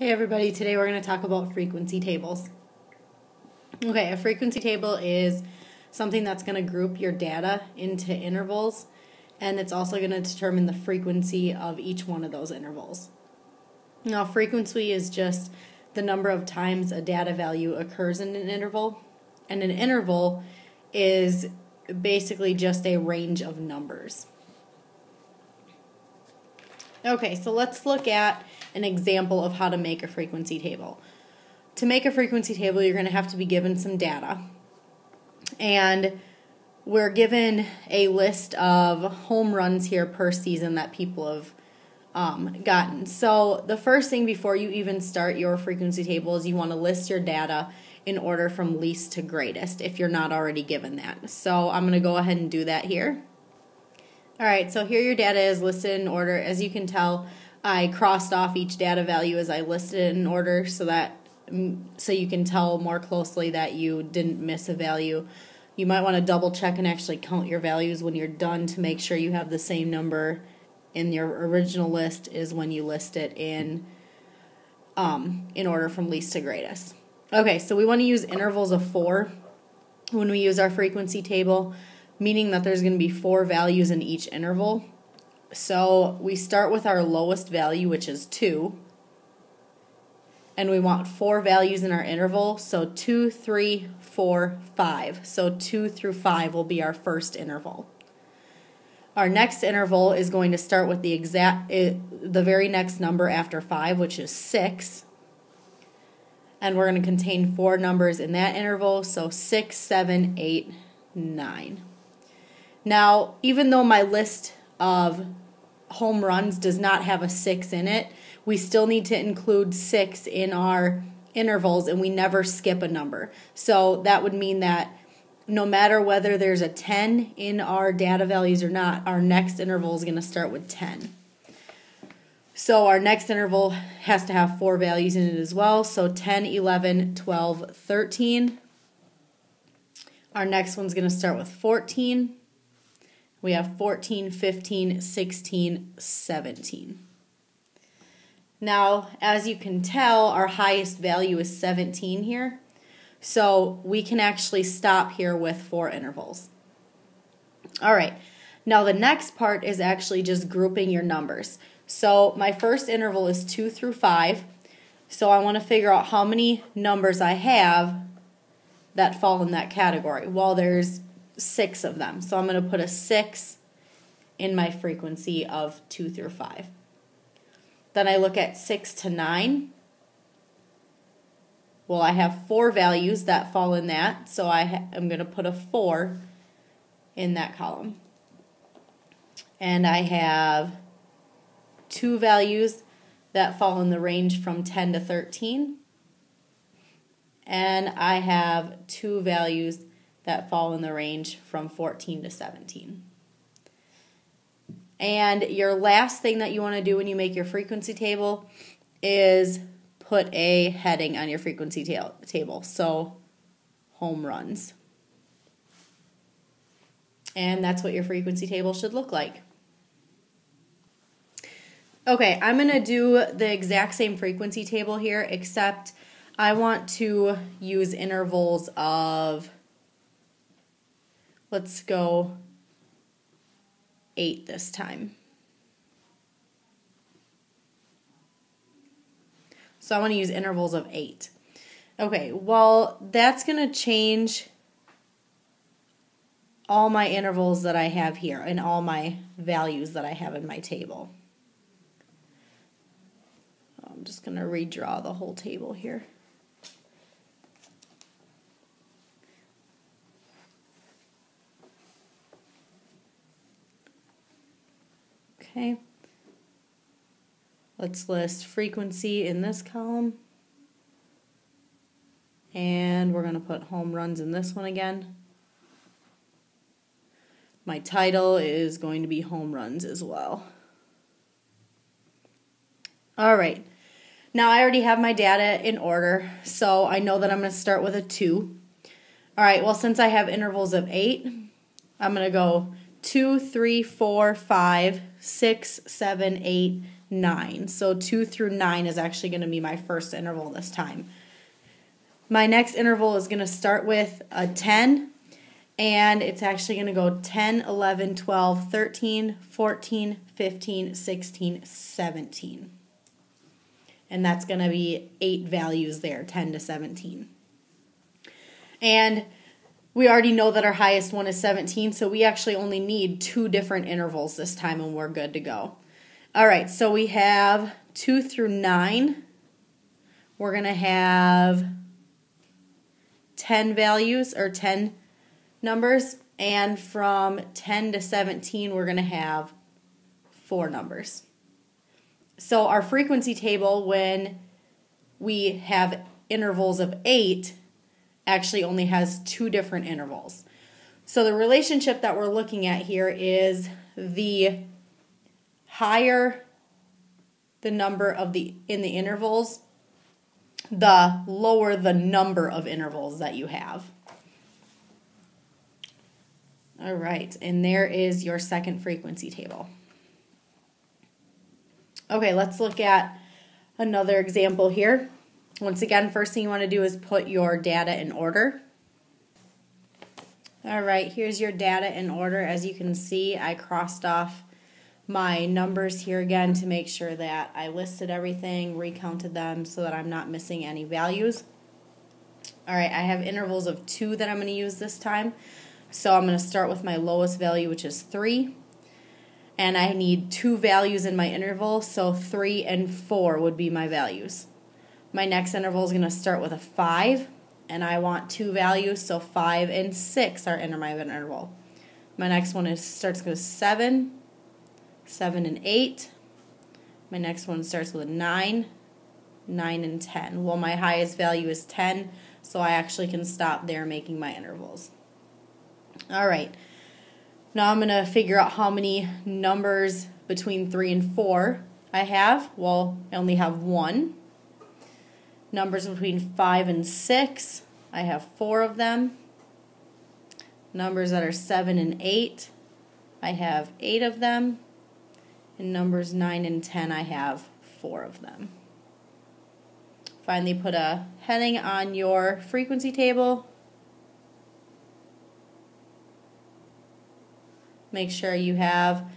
Hey everybody, today we're going to talk about frequency tables. Okay, a frequency table is something that's going to group your data into intervals, and it's also going to determine the frequency of each one of those intervals. Now, frequency is just the number of times a data value occurs in an interval, and an interval is basically just a range of numbers. Okay, so let's look at an example of how to make a frequency table. To make a frequency table, you're going to have to be given some data. And we're given a list of home runs here per season that people have gotten. So the first thing before you even start your frequency table is you want to list your data in order from least to greatest if you're not already given that. So I'm going to go ahead and do that here. Alright, so here your data is listed in order. As you can tell, I crossed off each data value as I listed it in order so you can tell more closely that you didn't miss a value. You might want to double check and actually count your values when you're done to make sure you have the same number in your original list as when you list it in order from least to greatest. Okay, so we want to use intervals of 4 when we use our frequency table, meaning that there's going to be 4 values in each interval. So we start with our lowest value, which is 2. And we want 4 values in our interval, so 2, 3, 4, 5. So 2 through 5 will be our first interval. Our next interval is going to start with the very next number after 5, which is 6. And we're going to contain 4 numbers in that interval, so 6, 7, 8, 9. Now, even though my list of home runs does not have a 6 in it, we still need to include 6 in our intervals, and we never skip a number. So that would mean that no matter whether there's a 10 in our data values or not, our next interval is going to start with 10. So our next interval has to have 4 values in it as well. So 10, 11, 12, 13. Our next one's going to start with 14. We have 14, 15, 16, 17. Now, as you can tell, our highest value is 17 here. So we can actually stop here with 4 intervals. All right. Now the next part is actually just grouping your numbers. So my first interval is 2 through 5. So I want to figure out how many numbers I have that fall in that category. Well, there's 6 of them. So I'm going to put a 6 in my frequency of 2 through 5. Then I look at 6 to 9. Well, I have 4 values that fall in that, so I'm going to put a 4 in that column. And I have 2 values that fall in the range from 10 to 13. And I have 2 values that fall in the range from 14 to 17. And your last thing that you want to do when you make your frequency table is put a heading on your frequency table. So, home runs. And that's what your frequency table should look like. Okay, I'm going to do the exact same frequency table here, except I want to use intervals of, let's go 8 this time. So I want to use intervals of 8. Okay, well, that's going to change all my intervals that I have here and all my values that I have in my table. I'm just going to redraw the whole table here. Okay, let's list frequency in this column, and we're going to put home runs in this one again. My title is going to be home runs as well. All right, now I already have my data in order, so I know that I'm going to start with a 2. All right, well, since I have intervals of 8, I'm going to go 2, 3, 4, 5, 6, 7, 8, 9. So 2 through 9 is actually going to be my first interval this time. My next interval is going to start with a 10, and it's actually going to go 10, 11, 12, 13, 14, 15, 16, 17. And that's going to be 8 values there, 10 to 17. And we already know that our highest one is 17, so we actually only need 2 different intervals this time, and we're good to go. All right, so we have 2 through 9. We're going to have 10 values, or 10 numbers, and from 10 to 17, we're going to have 4 numbers. So our frequency table, when we have intervals of 8, actually only has 2 different intervals. So the relationship that we're looking at here is the higher the number of in the intervals, the lower the number of intervals that you have. All right, and there is your second frequency table. Okay, let's look at another example here. Once again, first thing you want to do is put your data in order. All right, here's your data in order. As you can see, I crossed off my numbers here again to make sure that I listed everything, recounted them so that I'm not missing any values. All right, I have intervals of 2 that I'm going to use this time. So I'm going to start with my lowest value, which is 3. And I need 2 values in my interval, so 3 and 4 would be my values. My next interval is going to start with a 5, and I want 2 values, so 5 and 6 are in my interval. My next one starts with 7, 7 and 8. My next one starts with a 9, 9 and 10. Well, my highest value is 10, so I actually can stop there making my intervals. All right. Now I'm going to figure out how many numbers between 3 and 4 I have. Well, I only have 1. Numbers between 5 and 6, I have 4 of them. Numbers that are 7 and 8, I have 8 of them. And numbers 9 and 10, I have 4 of them. Finally, put a heading on your frequency table. Make sure you have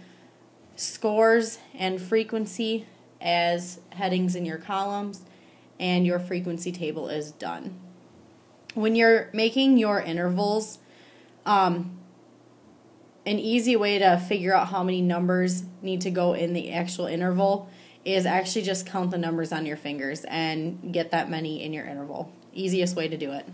scores and frequency as headings in your columns, and your frequency table is done. When you're making your intervals, an easy way to figure out how many numbers need to go in the actual interval is actually just count the numbers on your fingers and get that many in your interval. Easiest way to do it.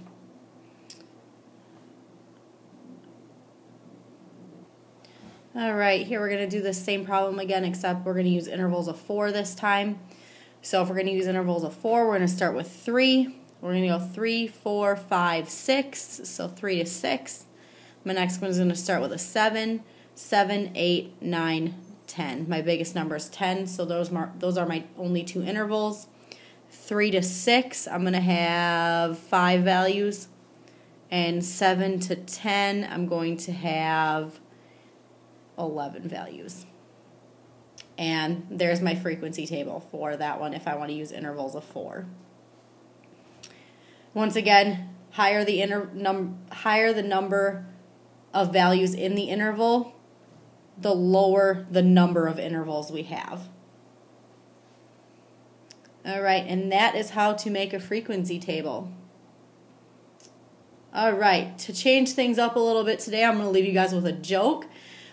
All right, here we're going to do the same problem again, except we're going to use intervals of 4 this time. So if we're going to use intervals of 4, we're going to start with 3. We're going to go 3, 4, 5, 6, so 3 to 6. My next one is going to start with a 7, 7, 8, 9, 10. My biggest number is 10, so those are my only 2 intervals. 3 to 6, I'm going to have 5 values. And 7 to 10, I'm going to have 11 values. And there's my frequency table for that one if I want to use intervals of 4. Once again, higher the number of values in the interval, the lower the number of intervals we have. All right, and that is how to make a frequency table. All right, to change things up a little bit today, I'm going to leave you guys with a joke.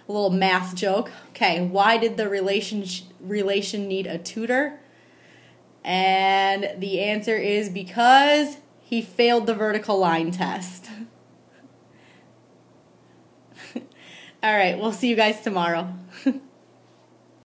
A little math joke. Okay, why did the relation need a tutor? And the answer is because he failed the vertical line test. All right, we'll see you guys tomorrow.